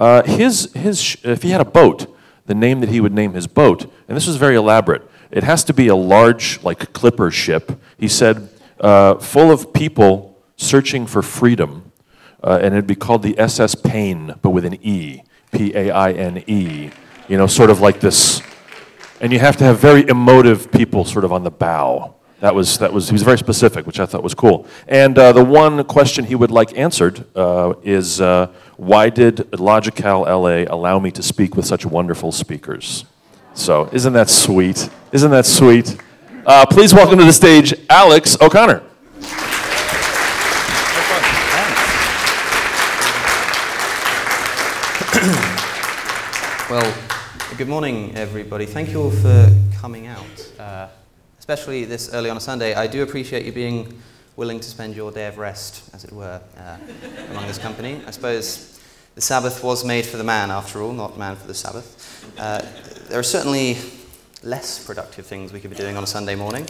If he had a boat, the name that he would name his boat, and this was very elaborate. It has to be a large, like, clipper ship. He said, full of people searching for freedom, and it'd be called the SS Paine, but with an E, P-A-I-N-E. You know, sort of like this. And you have to have very emotive people sort of on the bow. He was very specific, which I thought was cool. And the one question he would like answered is, why did LogiCal-LA allow me to speak with such wonderful speakers? So, isn't that sweet? Isn't that sweet? Please welcome to the stage, Alex O'Connor. Well, good morning, everybody. Thank you all for coming out, especially this early on a Sunday. I do appreciate you being willing to spend your day of rest, as it were, among this company. I suppose the Sabbath was made for the man, after all, not man for the Sabbath. There are certainly less productive things we could be doing on a Sunday morning.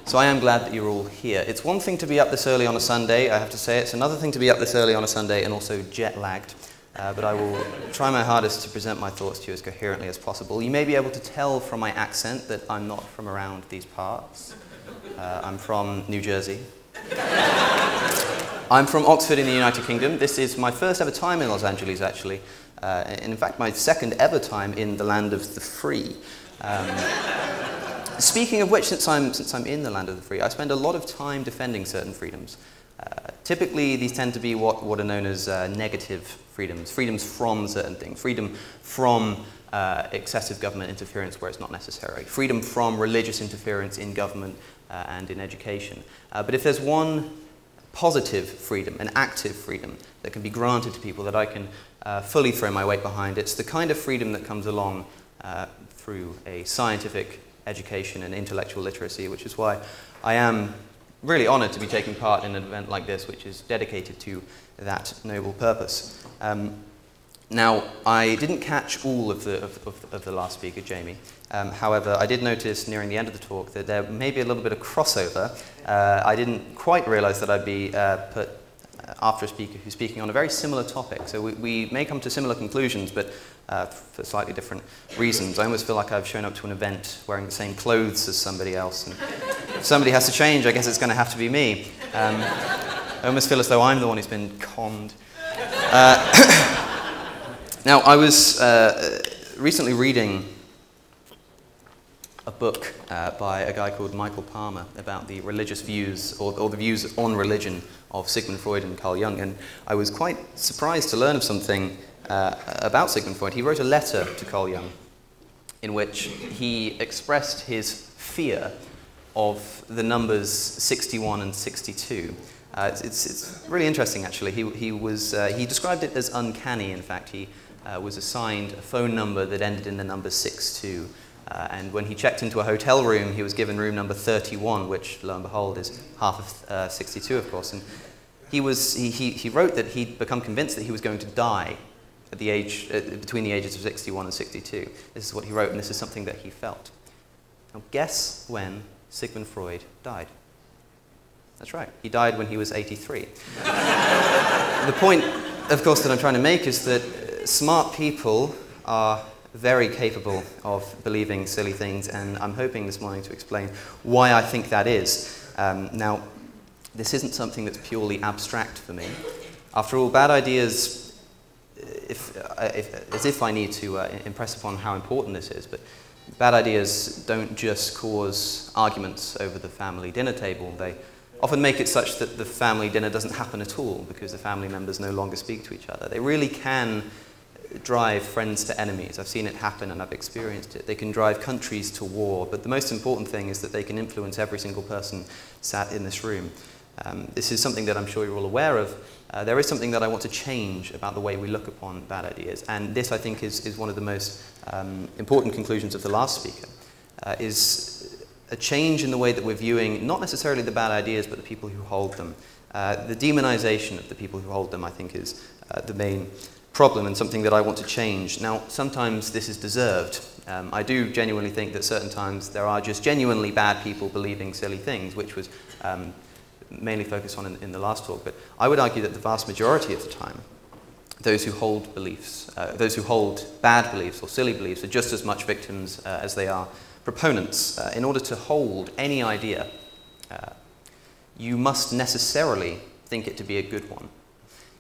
So I am glad that you're all here. It's one thing to be up this early on a Sunday, I have to say. It's another thing to be up this early on a Sunday and also jet-lagged. But I will try my hardest to present my thoughts to you as coherently as possible. You may be able to tell from my accent that I'm not from around these parts. I'm from New Jersey. I'm from Oxford in the United Kingdom. This is my first ever time in Los Angeles, actually. And in fact, my second ever time in the land of the free. Speaking of which, since I'm in the land of the free, I spend a lot of time defending certain freedoms. Typically, these tend to be what are known as negative freedoms. Freedoms from certain things. Freedom from excessive government interference where it's not necessary. Freedom from religious interference in government and in education. But if there's one positive freedom, an active freedom that can be granted to people that I can fully throw my weight behind, it's the kind of freedom that comes along through a scientific education and intellectual literacy, which is why I am really honored to be taking part in an event like this, which is dedicated to that noble purpose. Now, I didn't catch all of the last speaker, Jamie. However, I did notice nearing the end of the talk that there may be a little bit of crossover. I didn't quite realize that I'd be put after a speaker who's speaking on a very similar topic. So we may come to similar conclusions, but for slightly different reasons. I almost feel like I've shown up to an event wearing the same clothes as somebody else. And if somebody has to change, I guess it's going to have to be me. I almost feel as though I'm the one who's been conned. Now, I was recently reading a book by a guy called Michael Palmer about the religious views, or the views on religion of Sigmund Freud and Carl Jung, and I was quite surprised to learn of something about Sigmund Freud. He wrote a letter to Carl Jung in which he expressed his fear of the numbers 61 and 62. It's really interesting, actually. He described it as uncanny. In fact, he was assigned a phone number that ended in the number 62. And when he checked into a hotel room, he was given room number 31, which, lo and behold, is half of 62, of course. And he wrote that he'd become convinced that he was going to die at the age, between the ages of 61 and 62. This is what he wrote, and this is something that he felt. Now, guess when Sigmund Freud died? That's right, he died when he was 83. The point, of course, that I'm trying to make is that smart people are very capable of believing silly things, and I'm hoping this morning to explain why I think that is. Now, this isn't something that's purely abstract for me. After all, bad ideas, as if I need to impress upon how important this is, but bad ideas don't just cause arguments over the family dinner table. They often make it such that the family dinner doesn't happen at all because the family members no longer speak to each other. They really can drive friends to enemies. I've seen it happen and I've experienced it. They can drive countries to war, but the most important thing is that they can influence every single person sat in this room. This is something that I'm sure you're all aware of. There is something that I want to change about the way we look upon bad ideas, and this, I think, is one of the most important conclusions of the last speaker, is a change in the way that we're viewing not necessarily the bad ideas, but the people who hold them. The demonization of the people who hold them, I think, is the main problem and something that I want to change. Now, sometimes this is deserved. I do genuinely think that certain times there are just genuinely bad people believing silly things, which was mainly focused on in the last talk. But I would argue that the vast majority of the time, those who hold beliefs, those who hold bad beliefs or silly beliefs are just as much victims as they are proponents. In order to hold any idea, you must necessarily think it to be a good one.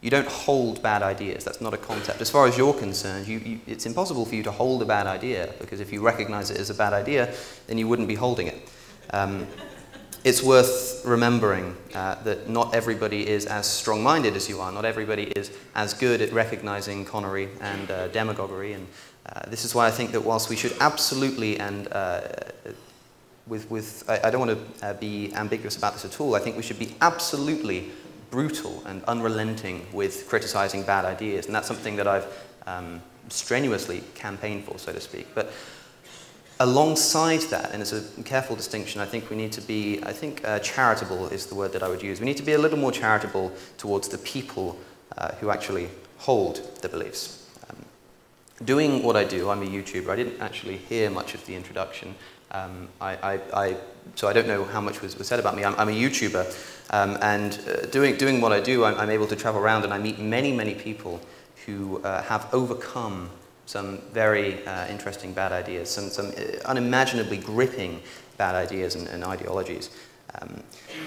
You don't hold bad ideas. That's not a concept. As far as you're concerned, it's impossible for you to hold a bad idea, because if you recognize it as a bad idea, then you wouldn't be holding it. It's worth remembering that not everybody is as strong-minded as you are. Not everybody is as good at recognizing connery and demagoguery. And this is why I think that whilst we should absolutely, and I don't want to be ambiguous about this at all, I think we should be absolutely brutal and unrelenting with criticizing bad ideas. And that's something that I've strenuously campaigned for, so to speak. But alongside that, and it's a careful distinction, I think we need to be, charitable is the word that I would use. We need to be a little more charitable towards the people who actually hold the beliefs. Doing what I do, I'm a YouTuber. I didn't actually hear much of the introduction, so I don't know how much was said about me. I'm a YouTuber, and doing what I do, I'm able to travel around and I meet many, many people who have overcome some very interesting bad ideas, some unimaginably gripping bad ideas and ideologies.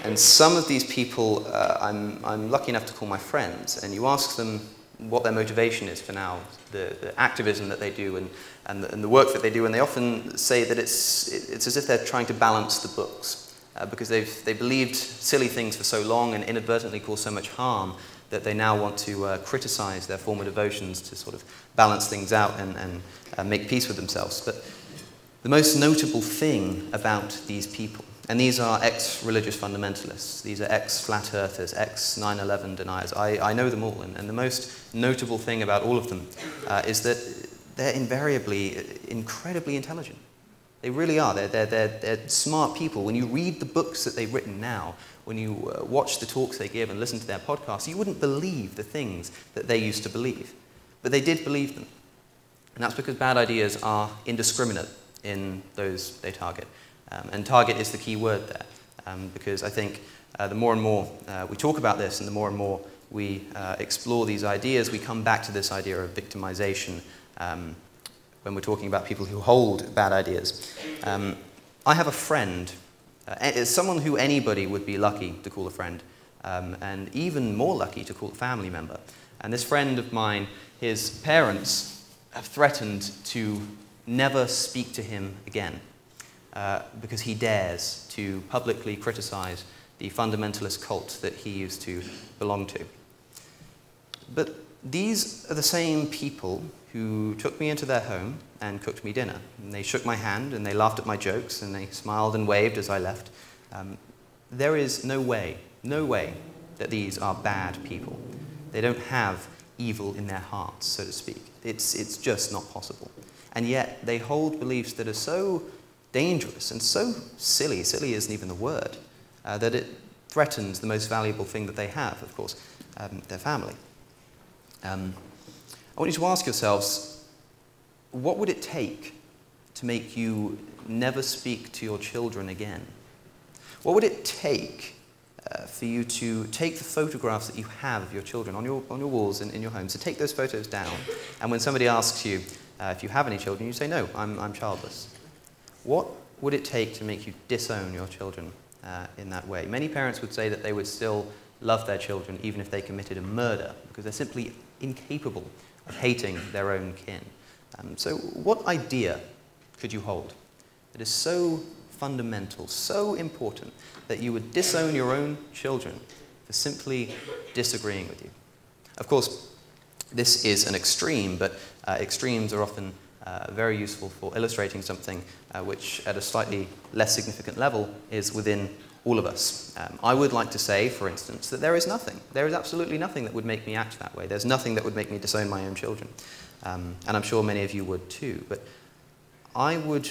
And some of these people I'm lucky enough to call my friends, and you ask them what their motivation is for now, the activism that they do and the work that they do, and they often say that it's as if they're trying to balance the books, because they believed silly things for so long and inadvertently caused so much harm that they now want to criticize their former devotions to sort of balance things out and make peace with themselves. But the most notable thing about these people, and these are ex-religious fundamentalists, these are ex-flat earthers, ex-9/11 deniers, I know them all, and the most notable thing about all of them is that they're invariably incredibly intelligent. They really are. They're smart people. When you read the books that they've written now, when you watch the talks they give and listen to their podcasts, you wouldn't believe the things that they used to believe. But they did believe them. And that's because bad ideas are indiscriminate in those they target. And target is the key word there, because I think the more and more we talk about this and the more and more we explore these ideas, we come back to this idea of victimization when we're talking about people who hold bad ideas. I have a friend, someone who anybody would be lucky to call a friend, and even more lucky to call a family member. And this friend of mine, his parents have threatened to never speak to him again because he dares to publicly criticize the fundamentalist cult that he used to belong to. But these are the same people who took me into their home and cooked me dinner. And they shook my hand and they laughed at my jokes and they smiled and waved as I left. There is no way that these are bad people. They don't have evil in their hearts, so to speak. It's just not possible. And yet they hold beliefs that are so dangerous and so silly isn't even the word, that it threatens the most valuable thing that they have, of course, their family. I want you to ask yourselves, what would it take to make you never speak to your children again? What would it take for you to take the photographs that you have of your children on your walls in your home, so take those photos down, and when somebody asks you if you have any children, you say, no, I'm childless. What would it take to make you disown your children in that way? Many parents would say that they would still love their children even if they committed a murder, because they're simply incapable of hating their own kin. So what idea could you hold that is so fundamental, so important, that you would disown your own children for simply disagreeing with you? Of course, this is an extreme, but extremes are often very useful for illustrating something which, at a slightly less significant level, is within all of us. I would like to say, for instance, that there is absolutely nothing that would make me act that way. There's nothing that would make me disown my own children. And I'm sure many of you would too. But I would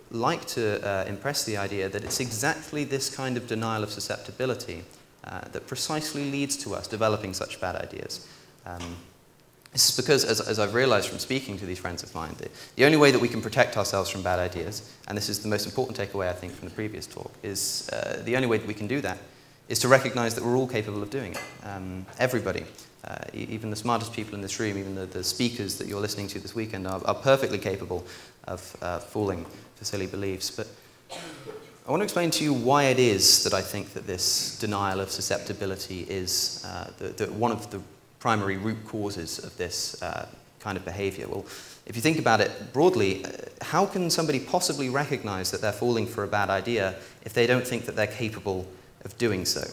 like to impress the idea that it's exactly this kind of denial of susceptibility that precisely leads to us developing such bad ideas. This is because, as I've realized from speaking to these friends of mine, the only way that we can protect ourselves from bad ideas, and this is the most important takeaway, I think, from the previous talk, is the only way that we can do that is to recognize that we're all capable of doing it. Everybody Even the smartest people in this room, even the speakers that you're listening to this weekend, are perfectly capable of falling for silly beliefs. But I want to explain to you why it is that I think that this denial of susceptibility is one of the primary root causes of this kind of behavior. Well, if you think about it broadly, how can somebody possibly recognize that they're falling for a bad idea if they don't think that they're capable of doing so?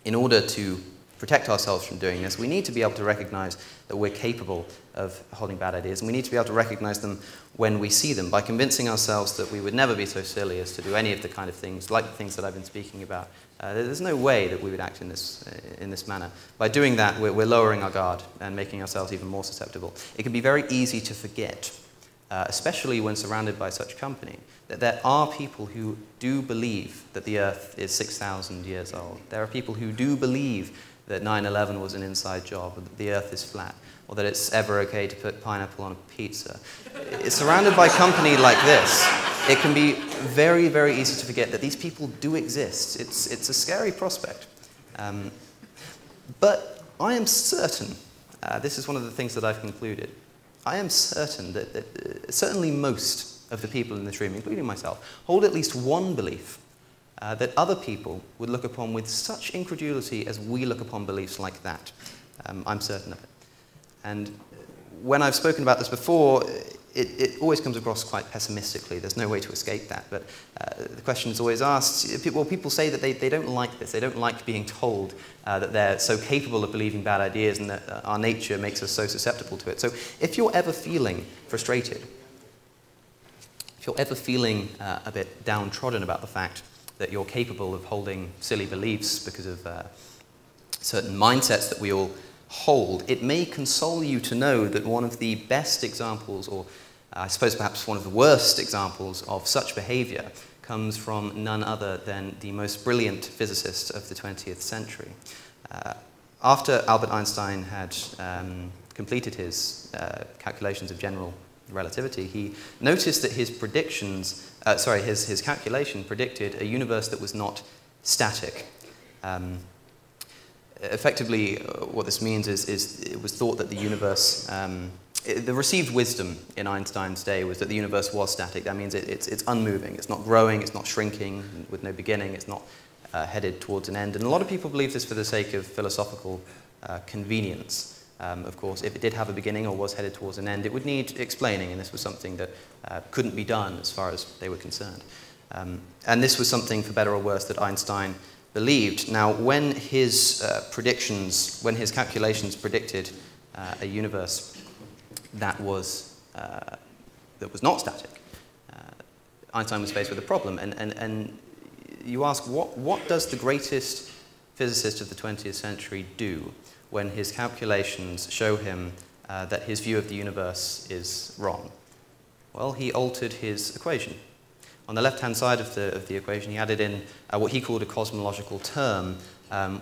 In order to protect ourselves from doing this, we need to be able to recognize that we're capable of holding bad ideas, and we need to be able to recognize them when we see them by convincing ourselves that we would never be so silly as to do any of the kind of things, like the things that I've been speaking about. There's no way that we would act in this manner. By doing that, we're lowering our guard and making ourselves even more susceptible. It can be very easy to forget, especially when surrounded by such company, that there are people who do believe that the Earth is 6,000 years old. There are people who do believe that 9/11 was an inside job, or that the Earth is flat, or that it's ever okay to put pineapple on a pizza. It's surrounded by company like this. It can be very, very easy to forget that these people do exist. It's a scary prospect. But I am certain, this is one of the things that I've concluded, I am certain that certainly most of the people in this room, including myself, hold at least one belief that other people would look upon with such incredulity as we look upon beliefs like that. I'm certain of it. And when I've spoken about this before, it always comes across quite pessimistically. There's no way to escape that. But the question is always asked, people say that they don't like this. They don't like being told that they're so capable of believing bad ideas and that our nature makes us so susceptible to it. So if you're ever feeling frustrated, if you're ever feeling a bit downtrodden about the fact that you're capable of holding silly beliefs because of certain mindsets that we all hold, it may console you to know that one of the best examples, or I suppose perhaps one of the worst examples of such behavior, comes from none other than the most brilliant physicist of the 20th century. After Albert Einstein had completed his calculations of general relativity, he noticed that his calculation predicted a universe that was not static. Effectively, what this means is it was thought that the universe, the received wisdom in Einstein's day was that the universe was static. That means it's unmoving, it's not growing, it's not shrinking with no beginning, it's not headed towards an end. And a lot of people believe this for the sake of philosophical convenience. Of course, if it did have a beginning or was headed towards an end, it would need explaining, and this was something that couldn't be done as far as they were concerned. And this was something, for better or worse, that Einstein believed. Now, when his calculations predicted a universe that was not static, Einstein was faced with a problem. And you ask, what does the greatest physicist of the 20th century do when his calculations show him that his view of the universe is wrong? Well, he altered his equation. On the left-hand side of the equation, he added in what he called a cosmological term,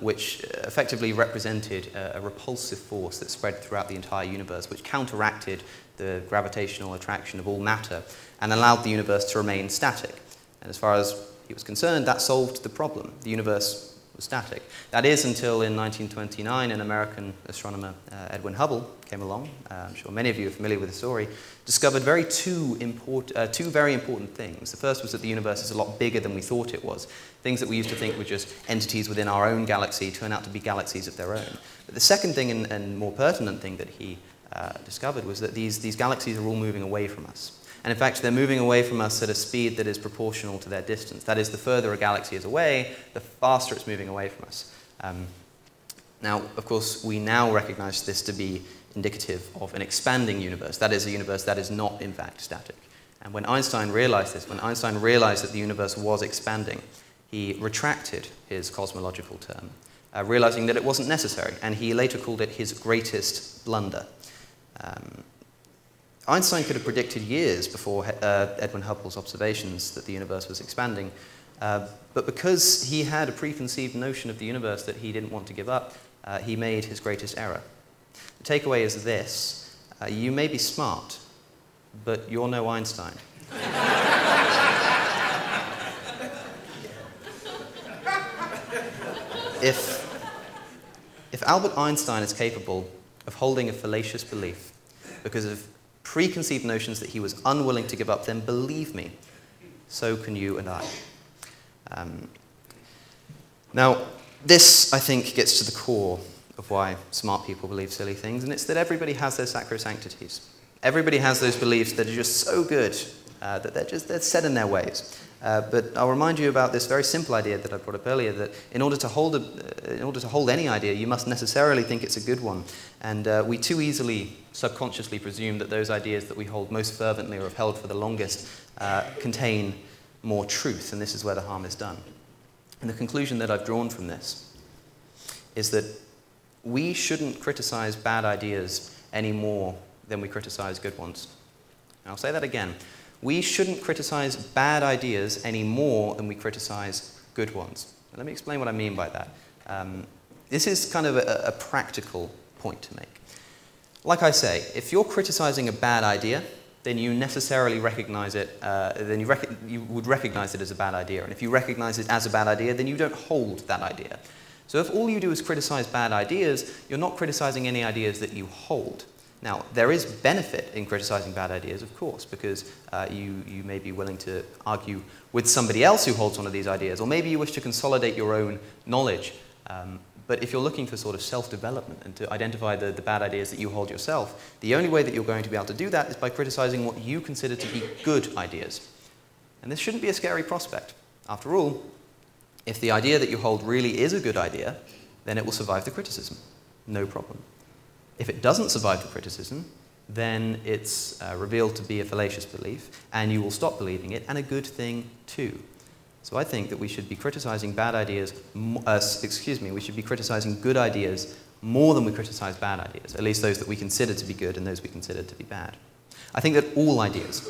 which effectively represented a repulsive force that spread throughout the entire universe, which counteracted the gravitational attraction of all matter and allowed the universe to remain static. And as far as he was concerned, that solved the problem. The universe was static. That is until in 1929, an American astronomer, Edwin Hubble, came along. I'm sure many of you are familiar with the story. Discovered two very important things. The first was that the universe is a lot bigger than we thought it was. Things that we used to think were just entities within our own galaxy turn out to be galaxies of their own. But the second thing and more pertinent thing that he discovered was that these galaxies are all moving away from us. And in fact, they're moving away from us at a speed that is proportional to their distance. That is, the further a galaxy is away, the faster it's moving away from us. Now, of course, we now recognize this to be indicative of an expanding universe. That is, a universe that is not, in fact, static. And when Einstein realized this, when Einstein realized that the universe was expanding, he retracted his cosmological term, realizing that it wasn't necessary, and he later called it his greatest blunder. Einstein could have predicted years before Edwin Hubble's observations that the universe was expanding, but because he had a preconceived notion of the universe that he didn't want to give up, he made his greatest error. The takeaway is this: you may be smart, but you're no Einstein. If Albert Einstein is capable of holding a fallacious belief because of preconceived notions that he was unwilling to give up, then believe me, so can you and I. Now, this, I think, gets to the core of why smart people believe silly things, and it's that everybody has their sacrosanctities. Everybody has those beliefs that are just so good that they're set in their ways. But I'll remind you about this very simple idea that I brought up earlier, that in order to hold any idea, you must necessarily think it's a good one. And we too easily subconsciously presume that those ideas that we hold most fervently or have held for the longest contain more truth, and this is where the harm is done. And the conclusion that I've drawn from this is that we shouldn't criticize bad ideas any more than we criticize good ones. And I'll say that again. We shouldn't criticize bad ideas any more than we criticize good ones. Now, let me explain what I mean by that. This is kind of a practical point to make. Like I say, if you're criticizing a bad idea, then you necessarily recognize it, you would recognize it as a bad idea. And if you recognize it as a bad idea, then you don't hold that idea. So if all you do is criticize bad ideas, you're not criticizing any ideas that you hold. Now, there is benefit in criticizing bad ideas, of course, because you may be willing to argue with somebody else who holds one of these ideas, or maybe you wish to consolidate your own knowledge. But if you're looking for sort of self-development and to identify the bad ideas that you hold yourself, the only way that you're going to be able to do that is by criticizing what you consider to be good ideas. And this shouldn't be a scary prospect. After all, if the idea that you hold really is a good idea, then it will survive the criticism. No problem. If it doesn't survive the criticism, then it's revealed to be a fallacious belief, and you will stop believing it, and a good thing too. So I think that we should be criticizing bad ideas, we should be criticizing good ideas more than we criticize bad ideas, at least those that we consider to be good and those we consider to be bad. I think that all ideas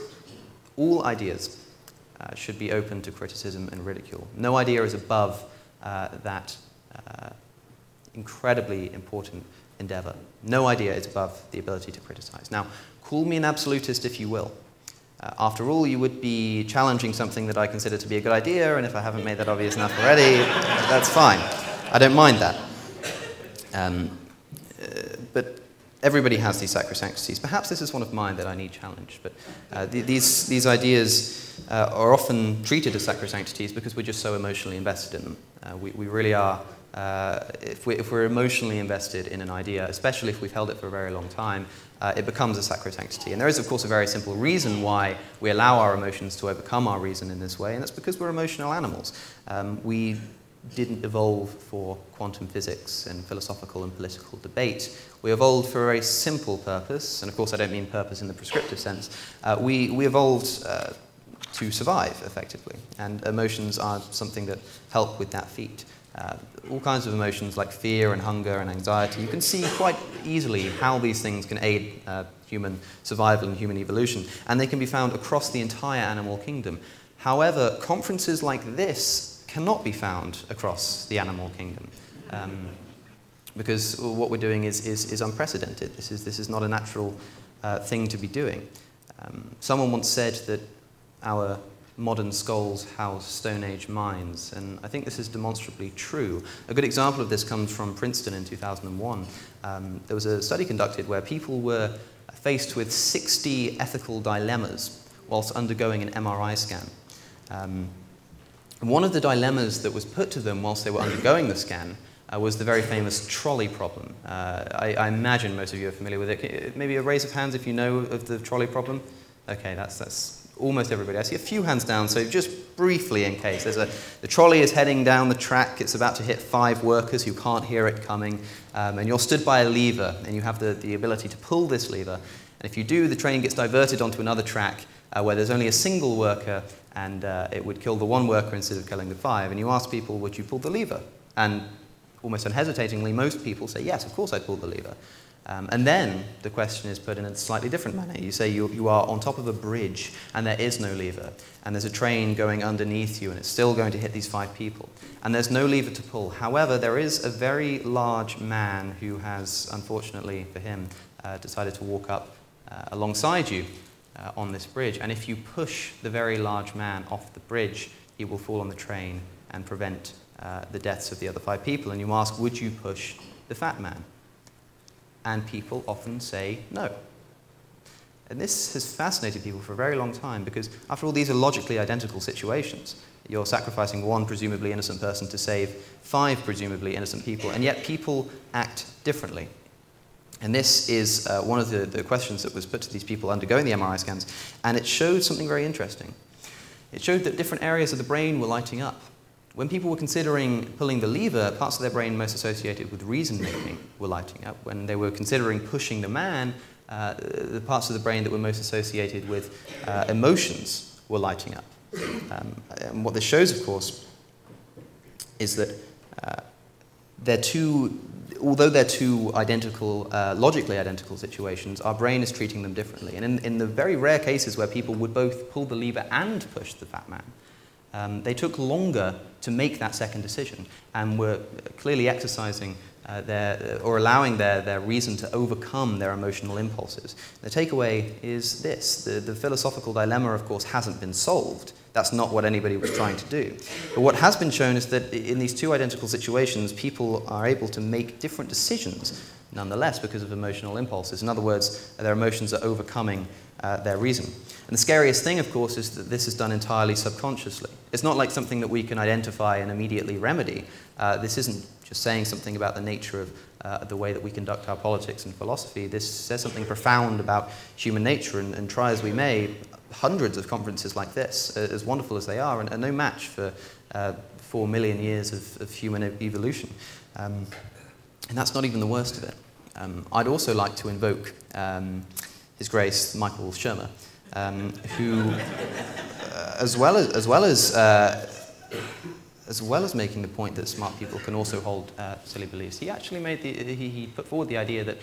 should be open to criticism and ridicule. No idea is above that incredibly important endeavor. No idea is above the ability to criticize. Now, call me an absolutist if you will. After all, you would be challenging something that I consider to be a good idea, and if I haven't made that obvious enough already, that's fine. I don't mind that. But everybody has these sacrosanctities. Perhaps this is one of mine that I need challenged, but these ideas are often treated as sacrosanctities because we're just so emotionally invested in them. We really are. If we're emotionally invested in an idea, especially if we've held it for a very long time, it becomes a sacrosanctity. And there is, of course, a very simple reason why we allow our emotions to overcome our reason in this way, and that's because we're emotional animals. We didn't evolve for quantum physics and philosophical and political debate. We evolved for a very simple purpose, and of course I don't mean purpose in the prescriptive sense. We evolved to survive, effectively, and emotions are something that help with that feat. All kinds of emotions like fear and hunger and anxiety, you can see quite easily how these things can aid human survival and human evolution, and they can be found across the entire animal kingdom. However, conferences like this cannot be found across the animal kingdom, because what we're doing is unprecedented. This is not a natural thing to be doing. Someone once said that our modern skulls house Stone Age minds, and I think this is demonstrably true. A good example of this comes from Princeton in 2001. There was a study conducted where people were faced with 60 ethical dilemmas whilst undergoing an MRI scan. One of the dilemmas that was put to them whilst they were undergoing the scan was the very famous trolley problem. I imagine most of you are familiar with it. Maybe a raise of hands if you know of the trolley problem. Okay, that's almost everybody. I see a few hands down, so just briefly in case. The trolley is heading down the track. It's about to hit 5 workers who can't hear it coming, and you're stood by a lever, and you have the ability to pull this lever. And if you do, the train gets diverted onto another track where there's only a single worker, and it would kill the 1 worker instead of killing the 5. And you ask people, would you pull the lever? And almost unhesitatingly, most people say, yes, of course I'd pull the lever. And then the question is put in a slightly different manner. You say you are on top of a bridge and there is no lever, and there's a train going underneath you and it's still going to hit these 5 people, and there's no lever to pull. However, there is a very large man who has, unfortunately for him, decided to walk up alongside you on this bridge, and if you push the very large man off the bridge, he will fall on the train and prevent the deaths of the other 5 people. And you ask, would you push the fat man? And people often say no. And this has fascinated people for a very long time because, after all, these are logically identical situations. You're sacrificing one presumably innocent person to save 5 presumably innocent people, and yet people act differently. And this is one of the questions that was put to these people undergoing the MRI scans, and it showed something very interesting. It showed that different areas of the brain were lighting up. When people were considering pulling the lever, parts of their brain most associated with reason-making were lighting up. When they were considering pushing the man, the parts of the brain that were most associated with emotions were lighting up. And what this shows, of course, is that although they're two identical, logically identical situations, our brain is treating them differently. And in the very rare cases where people would both pull the lever and push the fat man, they took longer to make that second decision and were clearly exercising or allowing their reason to overcome their emotional impulses. The takeaway is this. The philosophical dilemma, of course, hasn't been solved. That's not what anybody was trying to do. But what has been shown is that in these two identical situations, people are able to make different decisions nonetheless because of emotional impulses. In other words, their emotions are overcoming their reason. And the scariest thing, of course, is that this is done entirely subconsciously. It's not like something that we can identify and immediately remedy. This isn't just saying something about the nature of the way that we conduct our politics and philosophy. This says something profound about human nature, and try as we may, hundreds of conferences like this, as wonderful as they are no match for 4 million years of human evolution. And that's not even the worst of it. I'd also like to invoke His Grace Michael Shermer, who, as well as making the point that smart people can also hold silly beliefs, he actually he put forward the idea that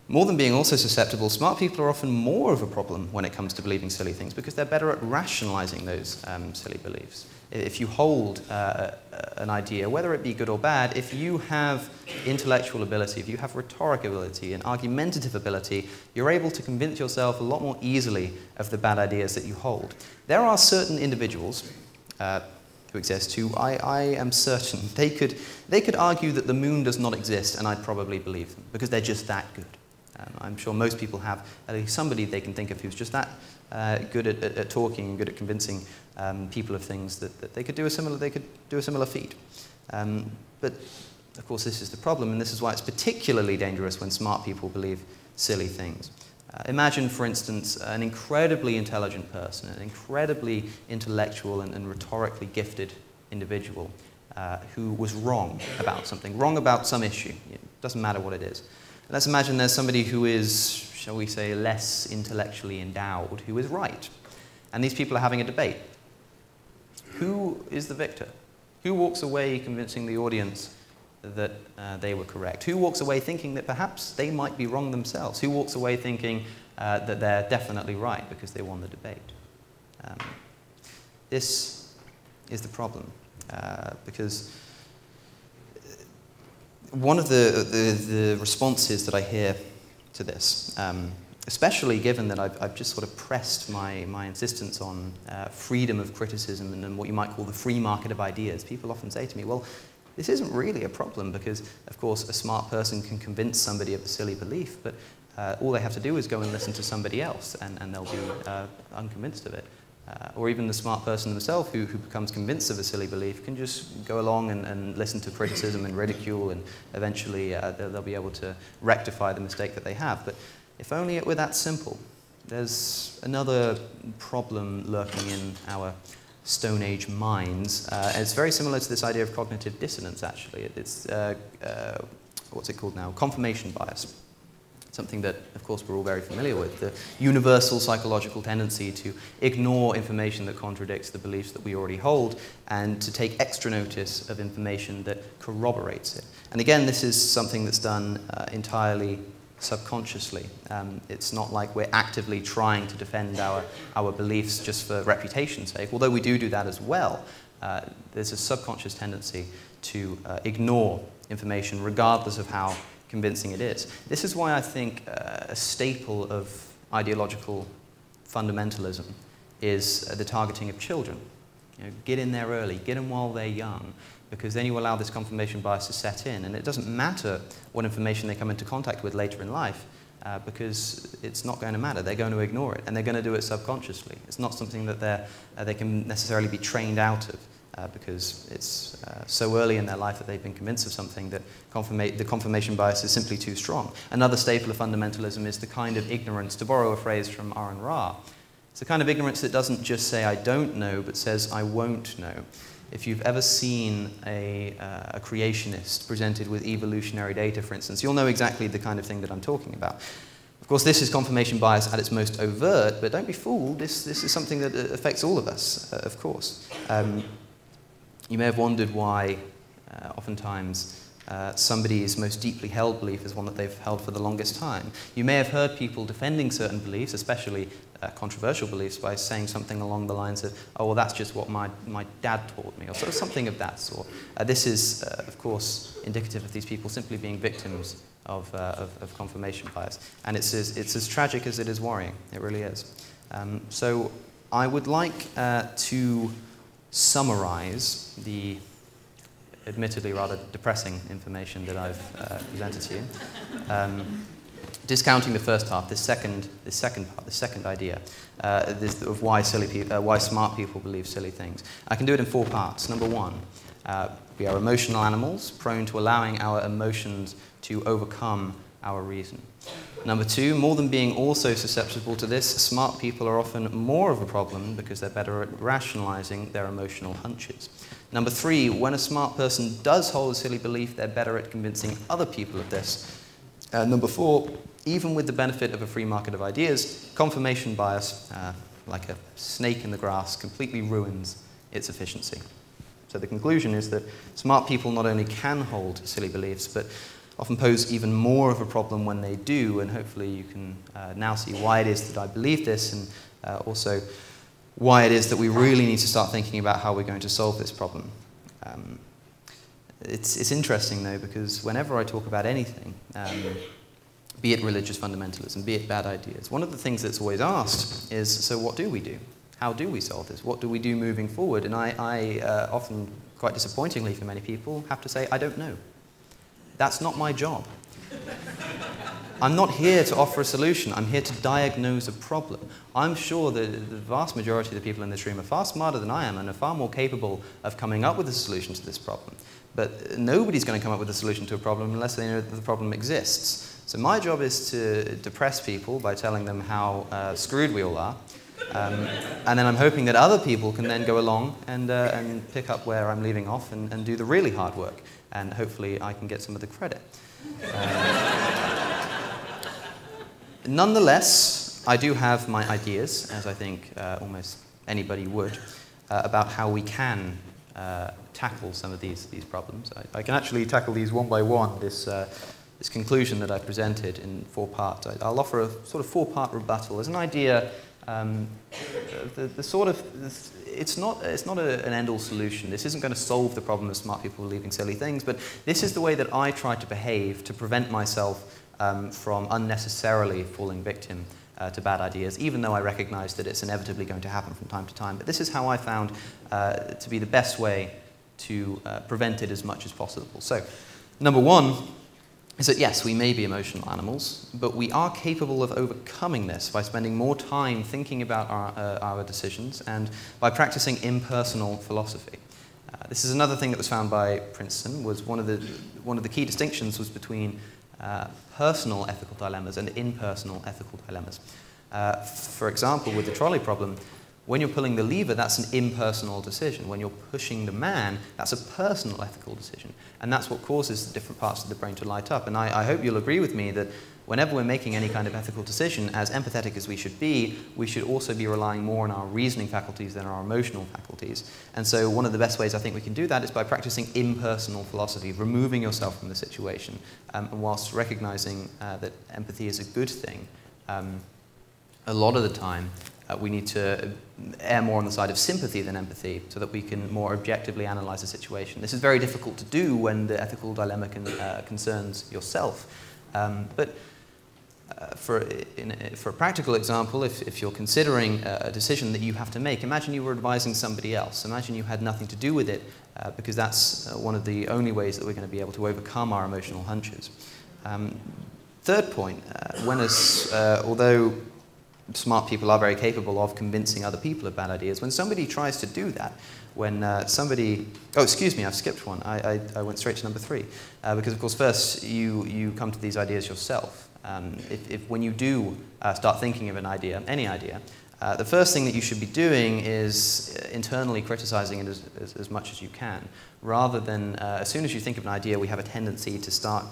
more than being also susceptible, smart people are often more of a problem when it comes to believing silly things because they're better at rationalizing those silly beliefs. If you hold an idea, whether it be good or bad, if you have intellectual ability, if you have rhetoric ability and argumentative ability, you're able to convince yourself a lot more easily of the bad ideas that you hold. There are certain individuals who exist who I am certain they could argue that the moon does not exist, and I'd probably believe them because they're just that good. I'm sure most people have at least somebody they can think of who's just that good at talking and good at convincing people of things that they could do a similar feat. But of course, this is the problem, and this is why it's particularly dangerous when smart people believe silly things. Imagine, for instance, an incredibly intelligent person, an incredibly intellectual and rhetorically gifted individual who was wrong about something, wrong about some issue. It doesn't matter what it is. Let's imagine there's somebody who is, shall we say, less intellectually endowed, who is right. And these people are having a debate. Who is the victor? Who walks away convincing the audience that they were correct? Who walks away thinking that perhaps they might be wrong themselves? Who walks away thinking that they're definitely right because they won the debate? This is the problem, because one of the responses that I hear to this, especially given that I've just sort of pressed my insistence on freedom of criticism and what you might call the free market of ideas, people often say to me, well, this isn't really a problem because, of course, a smart person can convince somebody of a silly belief, but all they have to do is go and listen to somebody else and they'll be unconvinced of it. Or even the smart person themselves who becomes convinced of a silly belief can just go along and listen to criticism and ridicule, and eventually they'll be able to rectify the mistake that they have. But if only it were that simple. There's another problem lurking in our Stone Age minds. And it's very similar to this idea of cognitive dissonance, actually. It's, what's it called now? Confirmation bias. Something that, of course, we're all very familiar with, the universal psychological tendency to ignore information that contradicts the beliefs that we already hold and to take extra notice of information that corroborates it. And again, this is something that's done entirely subconsciously. It's not like we're actively trying to defend our beliefs just for reputation's sake, although we do that as well. There's a subconscious tendency to ignore information regardless of how convincing it is. This is why I think a staple of ideological fundamentalism is the targeting of children. You know, get in there early, get them while they're young, because then you allow this confirmation bias to set in, and it doesn't matter what information they come into contact with later in life, because it's not going to matter. They're going to ignore it, and they're going to do it subconsciously. It's not something that they can necessarily be trained out of, because it's so early in their life that they've been convinced of something that the confirmation bias is simply too strong. Another staple of fundamentalism is the kind of ignorance, to borrow a phrase from Aaron Ra. It's the kind of ignorance that doesn't just say, I don't know, but says, I won't know. If you've ever seen a creationist presented with evolutionary data, for instance, you'll know exactly the kind of thing that I'm talking about. Of course, this is confirmation bias at its most overt, but don't be fooled. This is something that affects all of us, of course. You may have wondered why, oftentimes, somebody's most deeply held belief is one that they've held for the longest time. You may have heard people defending certain beliefs, especially controversial beliefs, by saying something along the lines of, oh, well, that's just what my dad taught me, or sort of something of that sort. This is, of course, indicative of these people simply being victims of confirmation bias. And it's as tragic as it is worrying. It really is. So I would like to summarize the admittedly rather depressing information that I've presented to you. Discounting the first half, the second part, the second idea of why smart people believe silly things. I can do it in 4 parts. Number 1, we are emotional animals, prone to allowing our emotions to overcome our reason. Number 2, more than being also susceptible to this, smart people are often more of a problem because they're better at rationalizing their emotional hunches. Number 3, when a smart person does hold a silly belief, they're better at convincing other people of this. Number 4, even with the benefit of a free market of ideas, confirmation bias, like a snake in the grass, completely ruins its efficiency. So the conclusion is that smart people not only can hold silly beliefs, but often pose even more of a problem when they do, and hopefully you can now see why it is that I believe this, and also why it is that we really need to start thinking about how we're going to solve this problem. It's interesting, though, because whenever I talk about anything, be it religious fundamentalism, be it bad ideas, one of the things that's always asked is, so what do we do? How do we solve this? What do we do moving forward? And I often, quite disappointingly for many people, have to say, I don't know. That's not my job. I'm not here to offer a solution. I'm here to diagnose a problem. I'm sure that the vast majority of the people in this room are far smarter than I am and are far more capable of coming up with a solution to this problem. But nobody's going to come up with a solution to a problem unless they know that the problem exists. So my job is to depress people by telling them how screwed we all are. And then I'm hoping that other people can then go along and pick up where I'm leaving off and do the really hard work. And hopefully I can get some of the credit. Nonetheless, I do have my ideas, as I think almost anybody would, about how we can tackle some of these problems. I can actually tackle these one by one, this conclusion that I presented in 4 parts. I'll offer a sort of 4-part rebuttal. There's an idea, it's not an end-all solution. This isn't going to solve the problem of smart people believing silly things, but this is the way that I try to behave to prevent myself from unnecessarily falling victim to bad ideas, even though I recognize that it's inevitably going to happen from time to time. But this is how I found to be the best way to prevent it as much as possible. So, number 1 is that yes, we may be emotional animals, but we are capable of overcoming this by spending more time thinking about our decisions and by practicing impersonal philosophy. This is another thing that was found by Princeton, was one of the key distinctions was between personal ethical dilemmas and impersonal ethical dilemmas. For example, with the trolley problem, when you're pulling the lever, that's an impersonal decision. When you're pushing the man, that's a personal ethical decision. And that's what causes the different parts of the brain to light up. And I hope you'll agree with me that whenever we're making any kind of ethical decision, as empathetic as we should also be relying more on our reasoning faculties than our emotional faculties. And so one of the best ways I think we can do that is by practicing impersonal philosophy, removing yourself from the situation, and whilst recognizing that empathy is a good thing, a lot of the time, we need to err more on the side of sympathy than empathy so that we can more objectively analyze the situation. This is very difficult to do when the ethical dilemma concerns yourself. But For a practical example, if you're considering a decision that you have to make, imagine you were advising somebody else. Imagine you had nothing to do with it, because that's one of the only ways that we're going to be able to overcome our emotional hunches. Third point, although smart people are very capable of convincing other people of bad ideas, when somebody tries to do that, when somebody... Oh, excuse me, I've skipped one. I went straight to number 3. Because, of course, first, you come to these ideas yourself. When you do start thinking of an idea, any idea, the first thing that you should be doing is internally criticizing it as much as you can, rather than, as soon as you think of an idea, we have a tendency to start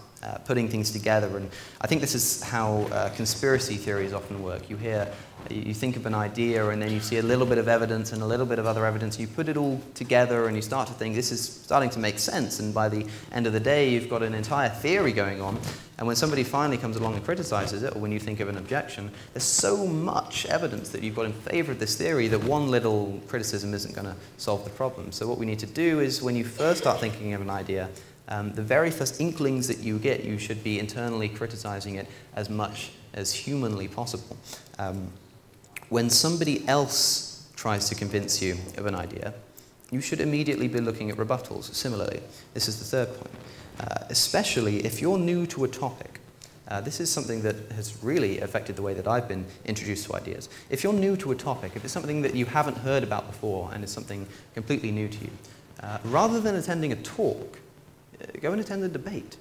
putting things together. And I think this is how conspiracy theories often work. You think of an idea, and then you see a little bit of evidence and a little bit of other evidence. You put it all together, and you start to think, this is starting to make sense. And by the end of the day, you've got an entire theory going on. And when somebody finally comes along and criticizes it, or when you think of an objection, there's so much evidence that you've got in favor of this theory that one little criticism isn't going to solve the problem. So what we need to do is, when you first start thinking of an idea, the very first inklings that you get, you should be internally criticizing it as much as humanly possible. When somebody else tries to convince you of an idea, you should immediately be looking at rebuttals. Similarly, this is the third point. Especially if you're new to a topic. This is something that has really affected the way that I've been introduced to ideas. If you're new to a topic, if it's something that you haven't heard about before and it's something completely new to you, rather than attending a talk, go and attend a debate.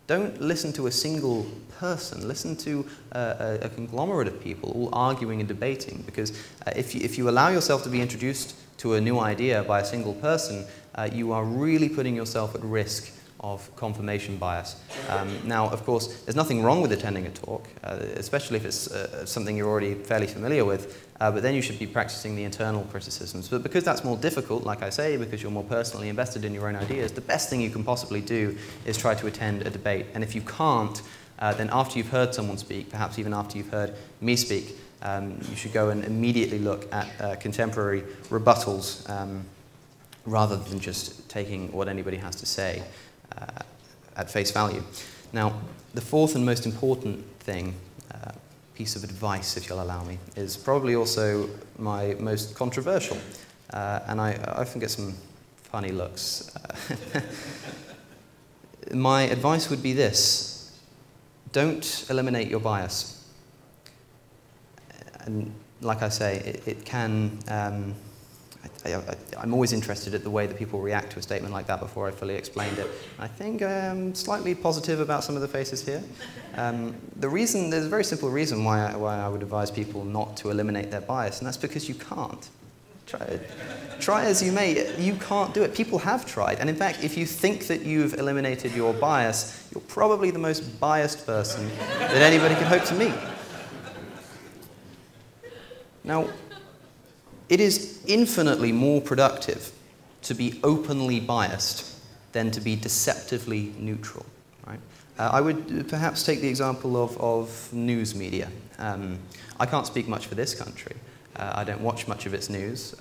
Don't listen to a single person. Listen to a conglomerate of people all arguing and debating, because if you allow yourself to be introduced to a new idea by a single person, you are really putting yourself at risk of confirmation bias. Now, of course, there's nothing wrong with attending a talk, especially if it's something you're already fairly familiar with, but then you should be practicing the internal criticisms. But because that's more difficult, like I say, because you're more personally invested in your own ideas, the best thing you can possibly do is try to attend a debate. And if you can't, then after you've heard someone speak, perhaps even after you've heard me speak, you should go and immediately look at contemporary rebuttals rather than just taking what anybody has to say at face value. Now, the fourth and most important thing, piece of advice, if you'll allow me, is probably also my most controversial, and I often get some funny looks. My advice would be this: don't eliminate your bias. And like I say, it can... I'm always interested at the way that people react to a statement like that before I fully explained it. I think I'm slightly positive about some of the faces here. There's a very simple reason why I would advise people not to eliminate their bias, and that's because you can't. Try as you may, you can't do it. People have tried, and in fact, if you think that you've eliminated your bias, you're probably the most biased person that anybody could hope to meet. Now, it is infinitely more productive to be openly biased than to be deceptively neutral. Right? I would perhaps take the example of news media. I can't speak much for this country. I don't watch much of its news.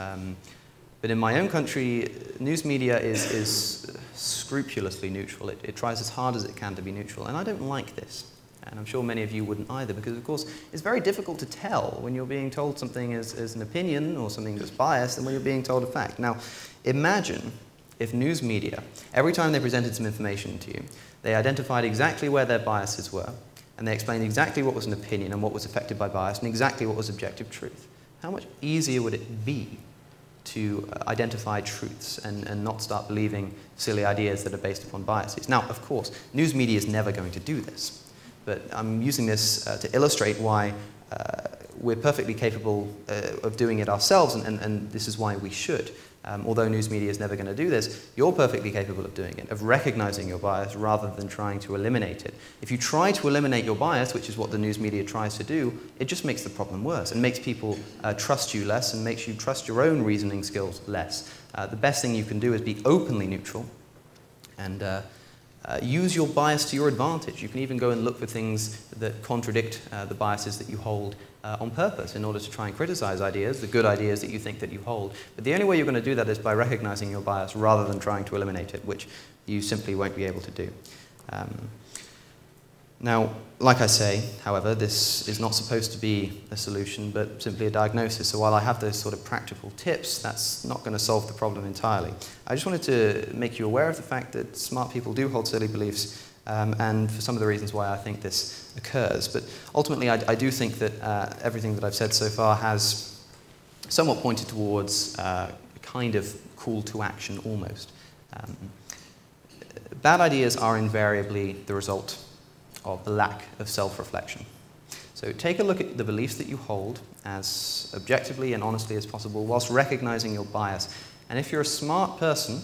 But in my own country, news media is scrupulously neutral. It tries as hard as it can to be neutral, and I don't like this. And I'm sure many of you wouldn't either, because, of course, it's very difficult to tell when you're being told something as an opinion or something that's biased and when you're being told a fact. Now, imagine if news media, every time they presented some information to you, they identified exactly where their biases were, and they explained exactly what was an opinion and what was affected by bias and exactly what was objective truth. How much easier would it be to identify truths and not start believing silly ideas that are based upon biases? Now, of course, news media is never going to do this. But I'm using this to illustrate why we're perfectly capable of doing it ourselves, and this is why we should. Although news media is never going to do this, you're perfectly capable of doing it, of recognizing your bias rather than trying to eliminate it. If you try to eliminate your bias, which is what the news media tries to do, it just makes the problem worse and makes people trust you less and makes you trust your own reasoning skills less. The best thing you can do is be openly neutral and use your bias to your advantage. You can even go and look for things that contradict the biases that you hold on purpose in order to try and criticize ideas, the good ideas that you think that you hold. But the only way you're going to do that is by recognizing your bias rather than trying to eliminate it, which you simply won't be able to do. Now, like I say, however, this is not supposed to be a solution, but simply a diagnosis. So while I have those sort of practical tips, that's not going to solve the problem entirely. I just wanted to make you aware of the fact that smart people do hold silly beliefs, and for some of the reasons why I think this occurs. But ultimately, I do think that everything that I've said so far has somewhat pointed towards a kind of call to action almost. Bad ideas are invariably the result of the lack of self-reflection. So take a look at the beliefs that you hold as objectively and honestly as possible, whilst recognizing your bias. And if you're a smart person,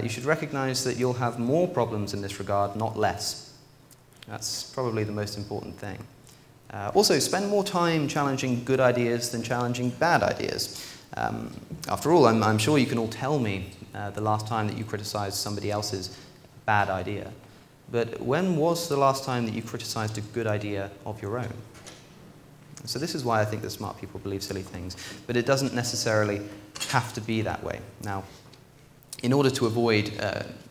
you should recognize that you'll have more problems in this regard, not less. That's probably the most important thing. Also, spend more time challenging good ideas than challenging bad ideas. After all, I'm sure you can all tell me the last time that you criticized somebody else's bad idea. But when was the last time that you criticized a good idea of your own? So this is why I think that smart people believe silly things. But it doesn't necessarily have to be that way. Now, in order to avoid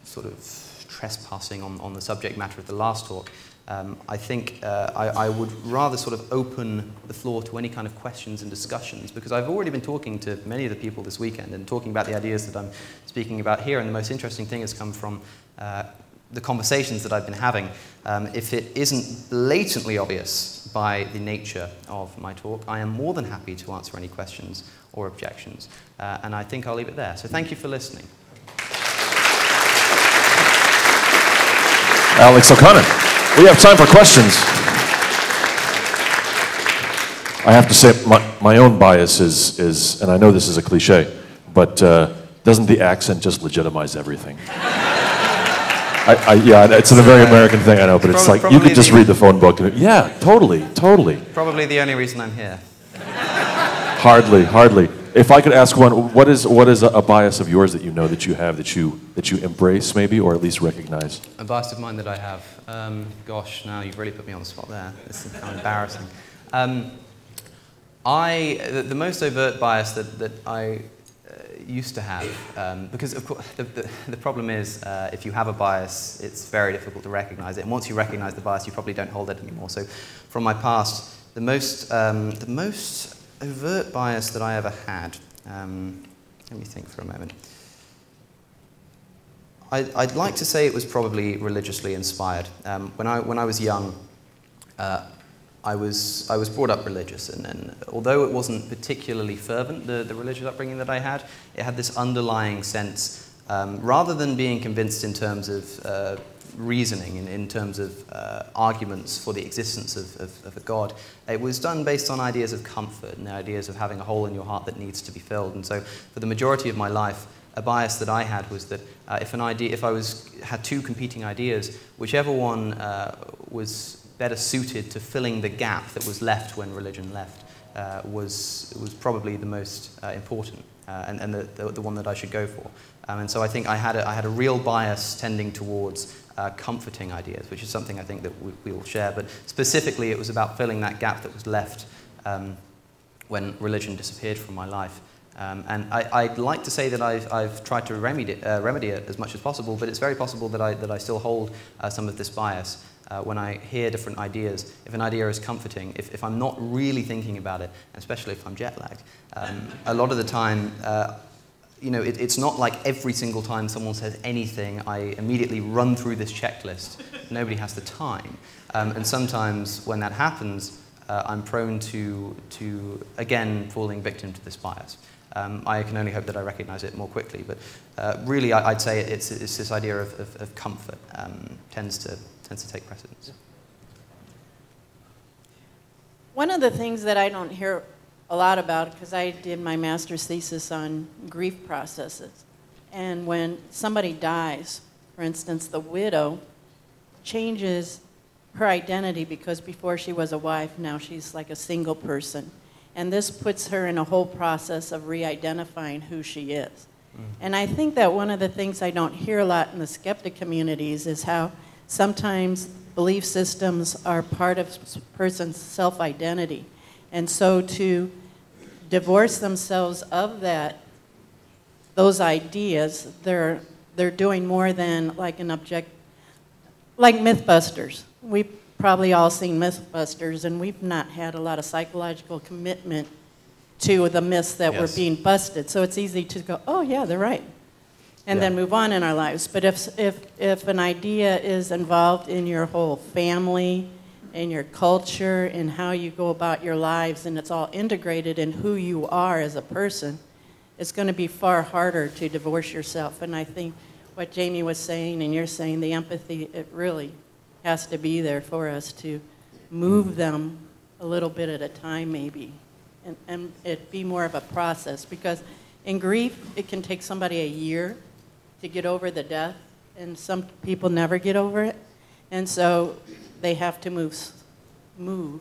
sort of trespassing on the subject matter of the last talk, I think I would rather sort of open the floor to any kind of questions and discussions, because I've already been talking to many of the people this weekend and talking about the ideas that I'm speaking about here, and the most interesting thing has come from the conversations that I've been having. If it isn't blatantly obvious by the nature of my talk, I am more than happy to answer any questions or objections. And I think I'll leave it there. So thank you for listening. Alex O'Connor. We have time for questions. I have to say, my own bias is, and I know this is a cliche, but doesn't the accent just legitimize everything? Yeah, it's a very American thing, I know, but it's like, you could just read the phone book. And yeah, totally. Probably the only reason I'm here. Hardly. If I could ask one, what is a bias of yours that you know that you have, that you embrace maybe, or at least recognize? A bias of mine that I have? Gosh, now you've really put me on the spot there. This is kind of embarrassing. The most overt bias that I used to have, because of course the problem is if you have a bias, it's very difficult to recognize it. And once you recognize the bias, you probably don't hold it anymore. So from my past, the most overt bias that I ever had, let me think for a moment. I'd like to say it was probably religiously inspired. When I was young, I was brought up religious, and although it wasn't particularly fervent, the religious upbringing that I had, it had this underlying sense, rather than being convinced in terms of reasoning, in terms of arguments for the existence of a God. It was done based on ideas of comfort and ideas of having a hole in your heart that needs to be filled. And so for the majority of my life, a bias that I had was that if I had two competing ideas, whichever one was better suited to filling the gap that was left when religion left was probably the most important and the one that I should go for. And so I think I had a real bias tending towards comforting ideas, which is something I think that we all share. But specifically, it was about filling that gap that was left when religion disappeared from my life. And I'd like to say that I've tried to remedy it as much as possible, but it's very possible that I still hold some of this bias. When I hear different ideas, if an idea is comforting, if I'm not really thinking about it, especially if I'm jet lagged, a lot of the time, it's not like every single time someone says anything, I immediately run through this checklist. Nobody has the time. And sometimes when that happens, I'm prone to again, falling victim to this bias. I can only hope that I recognize it more quickly, but really I'd say it's this idea of comfort tends to take precedence. One of the things that I don't hear a lot about, because I did my master's thesis on grief processes, and when somebody dies, for instance, the widow changes her identity because before she was a wife, now she's like a single person. And this puts her in a whole process of re-identifying who she is. Mm-hmm. And I think that one of the things I don't hear a lot in the skeptic communities is how sometimes belief systems are part of a person's self-identity. And so to divorce themselves of those ideas, they're doing more than like like Mythbusters. We probably all seen Mythbusters, and we've not had a lot of psychological commitment to the myths that were being busted. So it's easy to go, oh yeah, they're right, and then move on in our lives. But if an idea is involved in your whole family, in your culture, and how you go about your lives, and it's all integrated in who you are as a person, it's going to be far harder to divorce yourself. And I think what Jamie was saying and you're saying, the empathy, it really has to be there for us to move them a little bit at a time maybe, and it be more of a process. Because in grief, it can take somebody a year to get over the death, and some people never get over it, and so they have to move.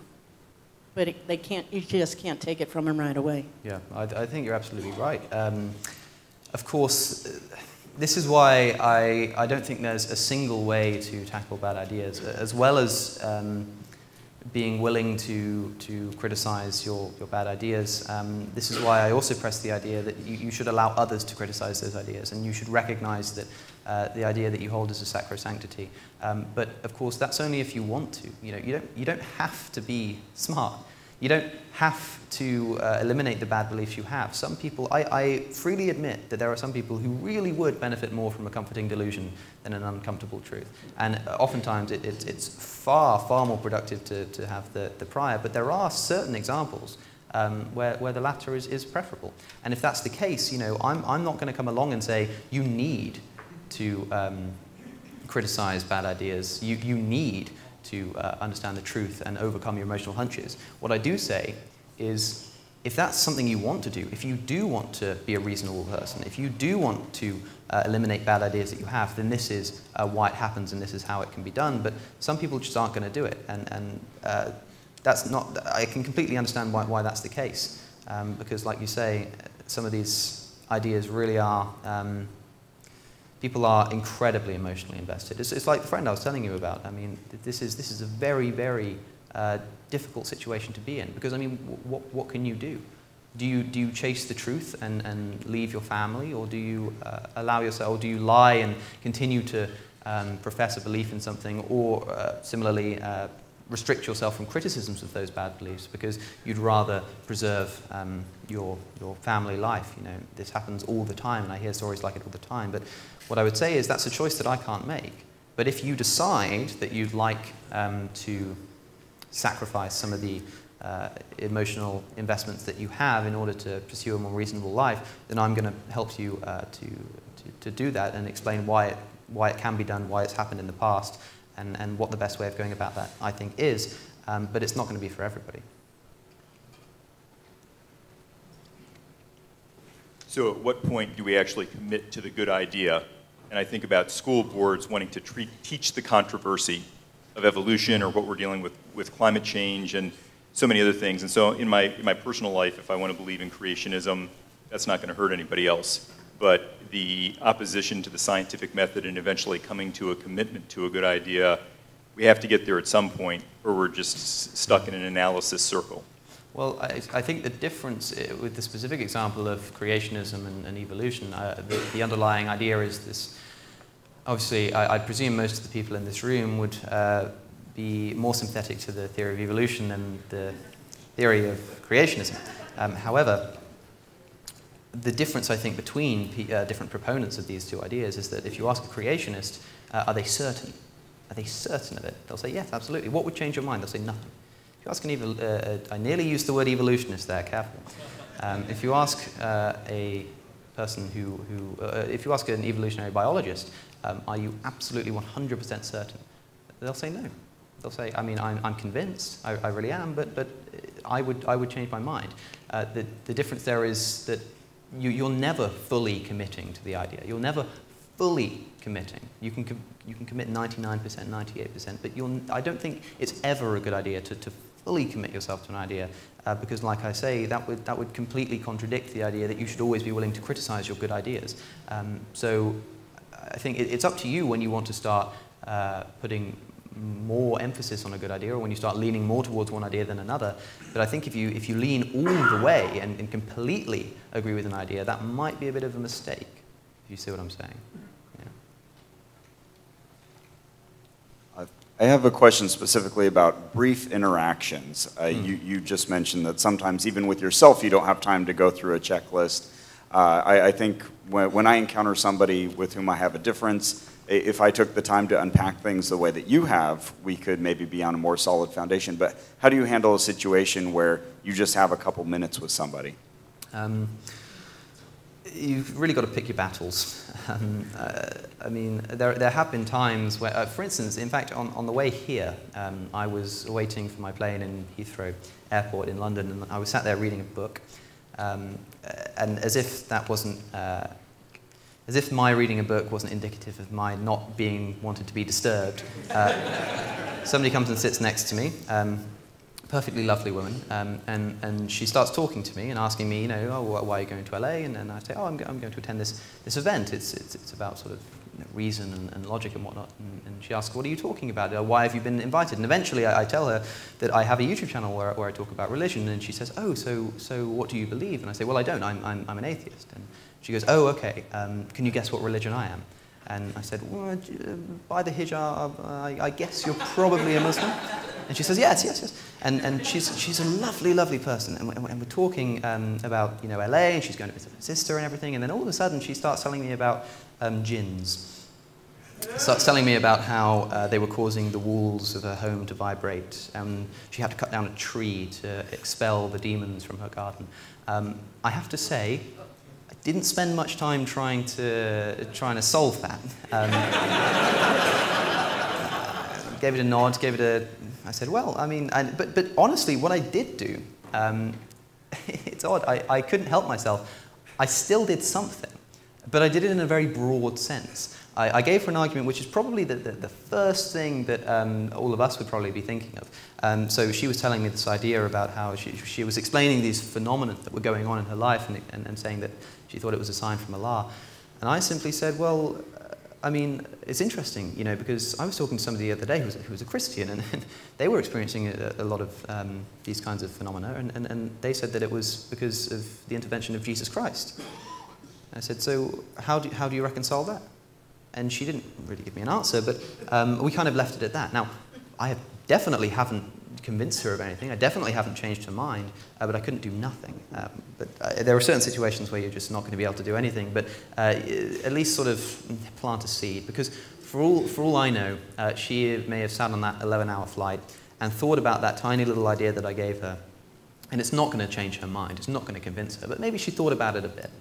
But they can't, you just can't take it from them right away. Yeah, I think you're absolutely right. Of course, this is why I don't think there's a single way to tackle bad ideas, as well as being willing to criticize your bad ideas. This is why I also press the idea that you should allow others to criticize those ideas, and you should recognize that the idea that you hold is a sacrosanctity. But of course, that's only if you want to. You don't have to be smart. You don't have to eliminate the bad beliefs you have. Some people, I freely admit that there are some people who really would benefit more from a comforting delusion than an uncomfortable truth. And oftentimes it's far, far more productive to have the prior. But there are certain examples where the latter is preferable. And if that's the case, I'm not going to come along and say, you need to criticize bad ideas. You need to understand the truth and overcome your emotional hunches. What I do say is, if that's something you want to do, if you do want to be a reasonable person, if you do want to eliminate bad ideas that you have, then this is why it happens and this is how it can be done. But some people just aren't going to do it, and that's not. I can completely understand why that's the case, because, like you say, some of these ideas really are. People are incredibly emotionally invested. It's like the friend I was telling you about. I mean, this is a very, very difficult situation to be in, because I mean, what can you do? Do you chase the truth and leave your family, or do you allow yourself, or do you lie and continue to profess a belief in something, or similarly restrict yourself from criticisms of those bad beliefs because you'd rather preserve your family life? This happens all the time, and I hear stories like it all the time. But what I would say is that's a choice that I can't make. But if you decide that you'd like to sacrifice some of the emotional investments that you have in order to pursue a more reasonable life, then I'm going to help you to do that and explain why it can be done, why it's happened in the past, and what the best way of going about that, I think, is. But it's not going to be for everybody. So at what point do we actually commit to the good idea? And I think about school boards wanting to teach the controversy of evolution, or what we're dealing with climate change and so many other things. And so in my personal life, if I want to believe in creationism, that's not going to hurt anybody else. But the opposition to the scientific method and eventually coming to a commitment to a good idea, we have to get there at some point, or we're just stuck in an analysis circle. Well, I think the difference with the specific example of creationism and evolution, the underlying idea is this. Obviously, I presume most of the people in this room would be more sympathetic to the theory of evolution than the theory of creationism. However, the difference, I think, between different proponents of these two ideas is that if you ask a creationist, are they certain? Are they certain of it? They'll say, yes, absolutely. What would change your mind? They'll say nothing. If you ask I nearly used the word evolutionist there, careful. If you ask a person if you ask an evolutionary biologist, are you absolutely 100% certain? They'll say no. They'll say, I mean, I'm convinced, I really am, but I would change my mind. The difference there is that you're never fully committing to the idea. You're never fully committing. You can commit 99%, 98%, but I don't think it's ever a good idea to fully commit yourself to an idea, because, like I say, that would completely contradict the idea that you should always be willing to criticize your good ideas. So I think it's up to you when you want to start putting more emphasis on a good idea, or when you start leaning more towards one idea than another. But I think if you lean all the way and completely agree with an idea, that might be a bit of a mistake, if you see what I'm saying. Yeah. I have a question specifically about brief interactions. You just mentioned that sometimes even with yourself you don't have time to go through a checklist. I think when I encounter somebody with whom I have a difference, if I took the time to unpack things the way that you have, we could maybe be on a more solid foundation. But how do you handle a situation where you just have a couple minutes with somebody? You've really got to pick your battles. I mean, there have been times where, for instance, in fact, on the way here, I was waiting for my plane in Heathrow Airport in London, and I was sat there reading a book, and as if that wasn't, as if my reading a book wasn't indicative of my not being wanted to be disturbed, somebody comes and sits next to me. Perfectly lovely woman, and she starts talking to me and asking me, you know, oh, why are you going to LA? And I say, oh, I'm going to attend this event. It's about sort of reason and logic and whatnot. And she asks, what are you talking about? Why have you been invited? And eventually I tell her that I have a YouTube channel where I talk about religion. And she says, oh, so what do you believe? And I say, well, I don't. I'm an atheist. And she goes, oh, okay. Can you guess what religion I am? And I said, well, by the hijab, I guess you're probably a Muslim. And she says, yes. And she's a lovely, lovely person. And we're talking about, you know, LA, and she's going to visit her sister and everything. And then all of a sudden, she starts telling me about jinns. Starts telling me about how they were causing the walls of her home to vibrate. And she had to cut down a tree to expel the demons from her garden. I have to say, I didn't spend much time trying to solve that. Gave it a nod, I said, well, I mean, but honestly, what I did do, it's odd, I couldn't help myself. I still did something, but I did it in a very broad sense. I gave her an argument which is probably the first thing that all of us would probably be thinking of. So she was telling me this idea about how she was explaining these phenomena that were going on in her life and saying that she thought it was a sign from Allah. And I simply said, well, I mean, it's interesting, you know, because I was talking to somebody the other day who was a Christian, and they were experiencing a lot of these kinds of phenomena, and they said that it was because of the intervention of Jesus Christ. I said, so how do you reconcile that? And she didn't really give me an answer, but we kind of left it at that. Now, I definitely haven't convinced her of anything. I definitely haven't changed her mind, but I couldn't do nothing. But there are certain situations where you're just not going to be able to do anything, but at least sort of plant a seed. Because for all I know, she may have sat on that 11-hour flight and thought about that tiny little idea that I gave her, and it's not going to change her mind. It's not going to convince her, but maybe she thought about it a bit.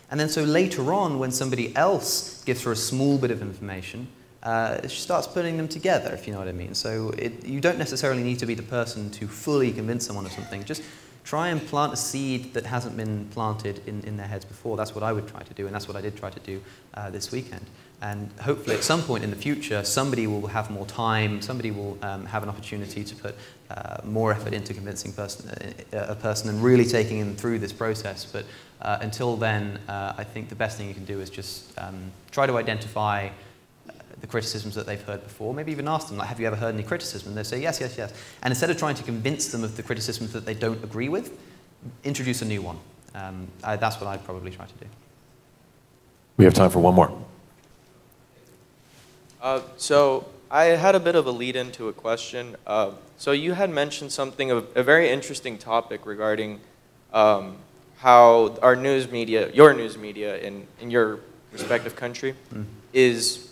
And then so later on, when somebody else gives her a small bit of information, she starts putting them together, if you know what I mean. So you don't necessarily need to be the person to fully convince someone of something. Just try and plant a seed that hasn't been planted in their heads before. That's what I would try to do, and that's what I did try to do this weekend. And hopefully at some point in the future, somebody will have more time, somebody will have an opportunity to put more effort into convincing a person and really taking them through this process. But until then, I think the best thing you can do is just try to identify the criticisms that they've heard before. Maybe even ask them, like, have you ever heard any criticism? And they say, yes. And instead of trying to convince them of the criticisms that they don't agree with, introduce a new one. That's what I'd probably try to do. We have time for one more. So I had a bit of a lead into a question. So you had mentioned something of a very interesting topic regarding how our news media, your news media in your respective country, is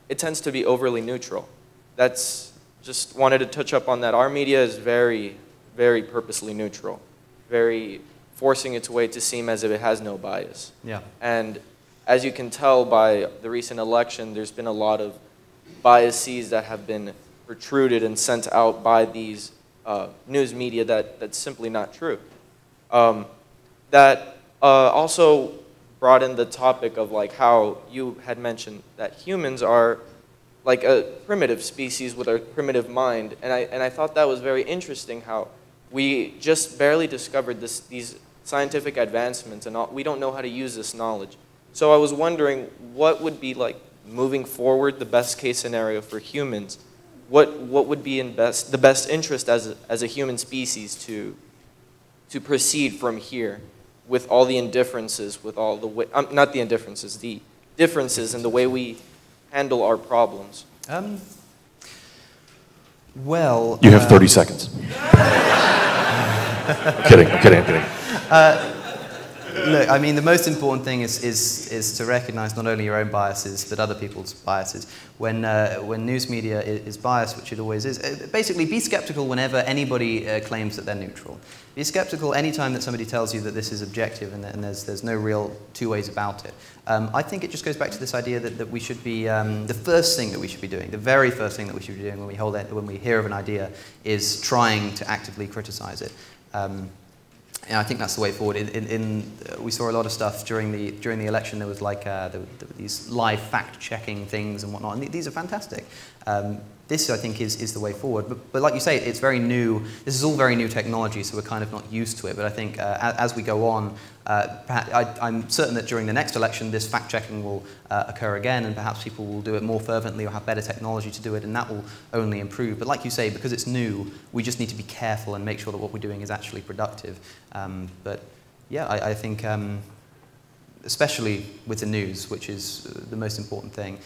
it tends to be overly neutral. That's just wanted to touch up on that. Our media is very, very purposely neutral, very forcing its way to seem as if it has no bias. Yeah. And as you can tell by the recent election, there's been a lot of biases that have been protruded and sent out by these news media that's simply not true. That also brought in the topic of like how you had mentioned that humans are like a primitive species with a primitive mind, and I thought that was very interesting how we just barely discovered these scientific advancements and we don't know how to use this knowledge. So I was wondering what would be like moving forward the best case scenario for humans. What would be in the best interest as a human species to proceed from here with all the indifferences, with all the way, not the indifferences, the differences in the way we handle our problems. Well, You have 30 seconds. I'm kidding. Look, I mean, the most important thing is to recognize not only your own biases, but other people's biases. When news media is biased, which it always is, basically be skeptical whenever anybody claims that they're neutral. Be skeptical anytime that somebody tells you that this is objective and there's no real two ways about it. I think it just goes back to this idea that we should be, the first thing that we should be doing, the very first thing that we should be doing when we hear of an idea is trying to actively criticize it. And I think that's the way forward. We saw a lot of stuff during the election. There was like there were these live fact-checking things and whatnot, and these are fantastic. This, I think, is the way forward. But like you say, it's very new. This is all very new technology, so we're kind of not used to it. But I think as we go on, I'm certain that during the next election, this fact-checking will occur again, and perhaps people will do it more fervently or have better technology to do it, and that will only improve. But like you say, because it's new, we just need to be careful and make sure that what we're doing is actually productive. But yeah, I think, especially with the news, which is the most important thing,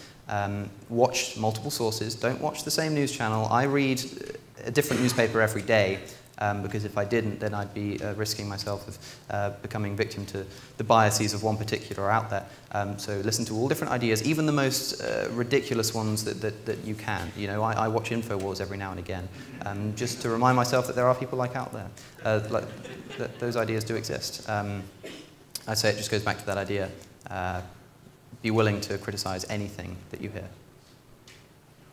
watch multiple sources. Don't watch the same news channel. I read a different newspaper every day. Because if I didn't, then I'd be risking myself of becoming victim to the biases of one particular outlet. So listen to all different ideas, even the most ridiculous ones that you can. You know, I watch InfoWars every now and again, just to remind myself that there are people like out there, that those ideas do exist. I'd say it just goes back to that idea. Be willing to criticize anything that you hear.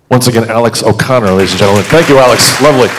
Once again, Alex O'Connor, ladies and gentlemen. Thank you, Alex. Lovely.